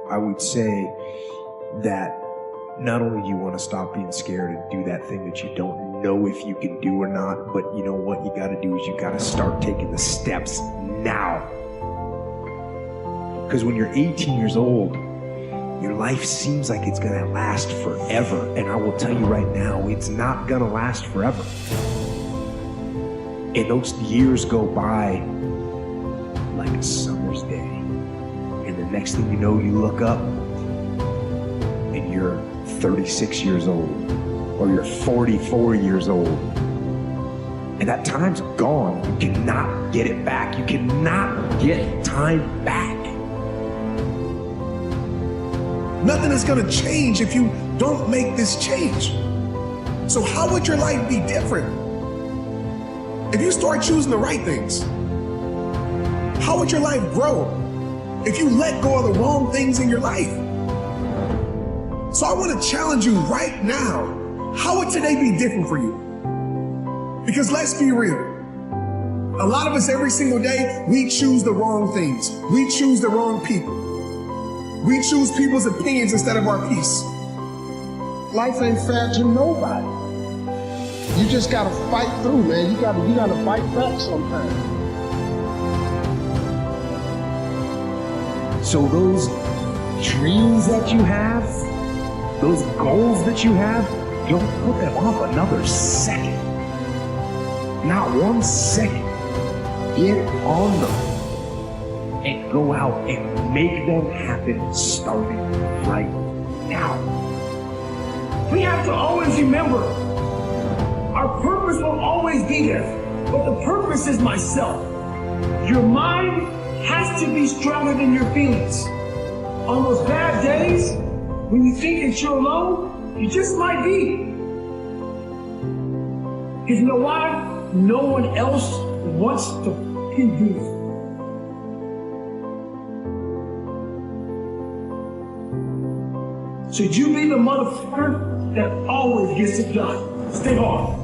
I would say that not only do you want to stop being scared and do that thing that you don't know if you can do or not, but you know what you got to do is you got to start taking the steps now. Because when you're 18 years old, your life seems like it's going to last forever. And I will tell you right now, it's not going to last forever. And those years go by like a summer's day. And the next thing you know, you look up and you're 36 years old, or you're 44 years old. And that time's gone. You cannot get it back. You cannot get time back. Nothing is going to change if you don't make this change. So how would your life be different if you start choosing the right things? How would your life grow if you let go of the wrong things in your life? So I want to challenge you right now. How would today be different for you? Because let's be real. A lot of us every single day, we choose the wrong things. We choose the wrong people. We choose people's opinions instead of our peace. Life ain't fair to nobody. You just gotta fight through, man. You gotta fight back sometimes. So those dreams that you have, those goals that you have, don't put them off another second. Not 1 second. Get on them and go out and make them happen starting right now. We have to always remember, our purpose will always be there, but the purpose is myself. Your mind has to be stronger than your feelings. On those bad days, when you think that you're alone, you just might be. Because you know why? No one else wants to do it. So you be the motherfucker that always gets it done. Stay hard.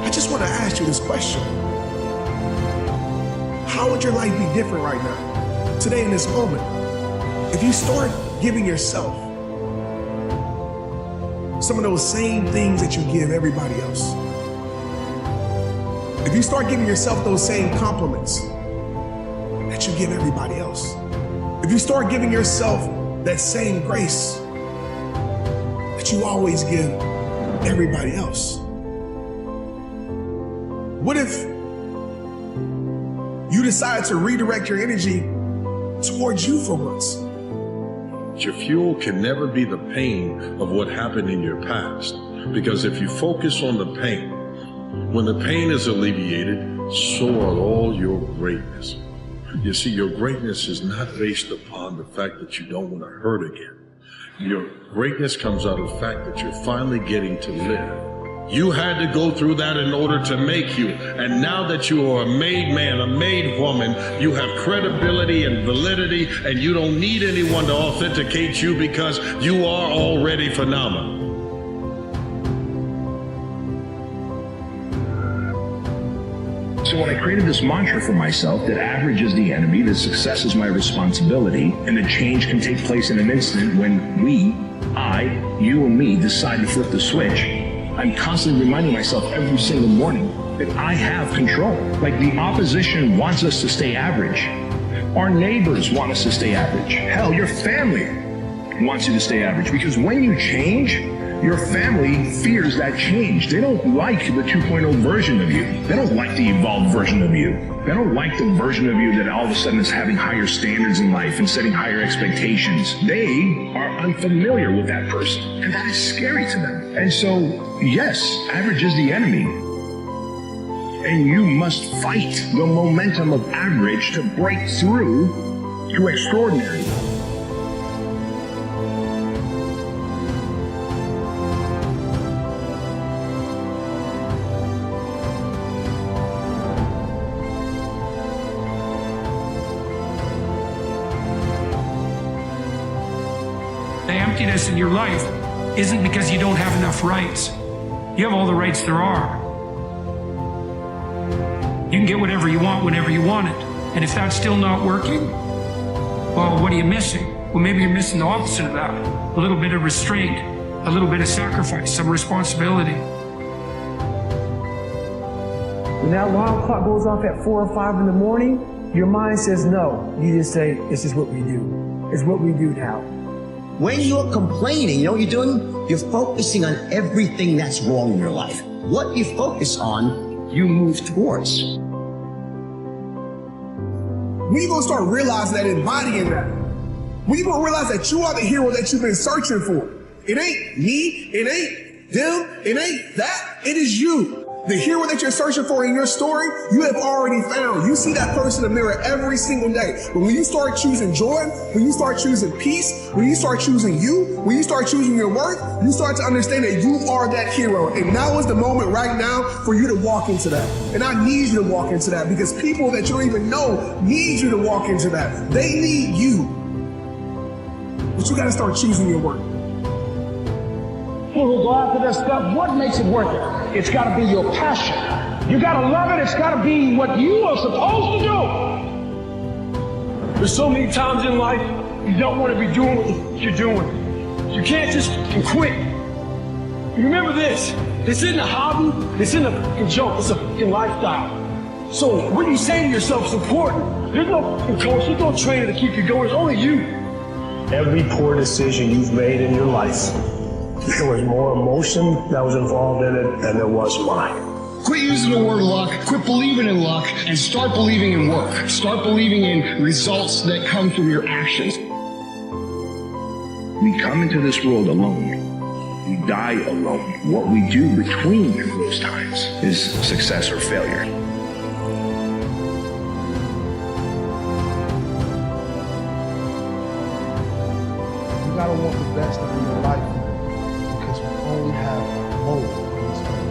I just want to ask you this question. How would your life be different right now, today in this moment, if you start giving yourself some of those same things that you give everybody else? If you start giving yourself those same compliments that you give everybody else? If you start giving yourself that same grace that you always give everybody else? What if you decide to redirect your energy towards you for once? Your fuel can never be the pain of what happened in your past. Because if you focus on the pain, when the pain is alleviated, so are all your greatness. You see, your greatness is not based upon the fact that you don't want to hurt again. Your greatness comes out of the fact that you're finally getting to live. You had to go through that in order to make you. And now that you are a made man, a made woman, you have credibility and validity, and you don't need anyone to authenticate you because you are already phenomenal. So when I created this mantra for myself that average is the enemy, that success is my responsibility, and that change can take place in an instant when we, I, you and me decide to flip the switch, I'm constantly reminding myself every single morning that I have control. Like the opposition wants us to stay average. Our neighbors want us to stay average. Hell, your family wants you to stay average, because when you change, your family fears that change. They don't like the 2.0 version of you. They don't like the evolved version of you. They don't like the version of you that all of a sudden is having higher standards in life and setting higher expectations. They are unfamiliar with that person, and that is scary to them. And so, yes, average is the enemy. And you must fight the momentum of average to break through to extraordinary. emptiness in your life isn't because you don't have enough rights. You have all the rights there are. You can get whatever you want whenever you want it. And if that's still not working, well, what are you missing? Well, maybe you're missing the opposite of that. A little bit of restraint, a little bit of sacrifice, some responsibility. When that alarm clock goes off at 4 or 5 in the morning, your mind says no. You just say, this is what we do. It's what we do now. When you're complaining, you know what you're doing? You're focusing on everything that's wrong in your life. What you focus on, you move towards. When you gonna start realizing that, embodying that? When you gonna realize that you are the hero that you've been searching for? It ain't me, it ain't them, it ain't that, it is you. The hero that you're searching for in your story, you have already found. You see that person in the mirror every single day. But when you start choosing joy, when you start choosing peace, when you start choosing you, when you start choosing your worth, you start to understand that you are that hero. And now is the moment right now for you to walk into that. And I need you to walk into that because people that you don't even know need you to walk into that. They need you. But you gotta start choosing your worth. People who go after that stuff, what makes it worth it? It's got to be your passion. You got to love it. It's got to be what you are supposed to do. There's so many times in life you don't want to be doing what you're doing. You can't just quit. Remember this. This isn't a hobby. This isn't a joke. It's a fucking lifestyle. So what you say to yourself is important. There's no coach. There's no trainer to keep you going. It's only you. Every poor decision you've made in your life, there was more emotion that was involved in it than there was mine. Quit using the word luck, quit believing in luck, and start believing in work. Start believing in results that come from your actions. We come into this world alone. We die alone. What we do between those times is success or failure. You gotta want the best out of your life because we only have a moment in this life.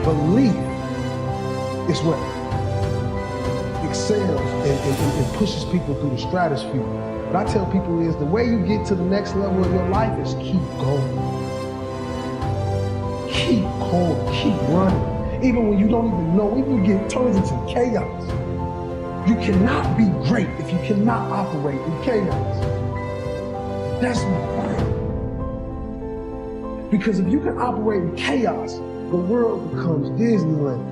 Belief is what excels and pushes people through the stratosphere. What I tell people is the way you get to the next level of your life is keep going. Keep going, keep running. Even when you don't even know, even when it turns into chaos. You cannot be great if you cannot operate in chaos. That's my point. Because if you can operate in chaos, the world becomes Disneyland.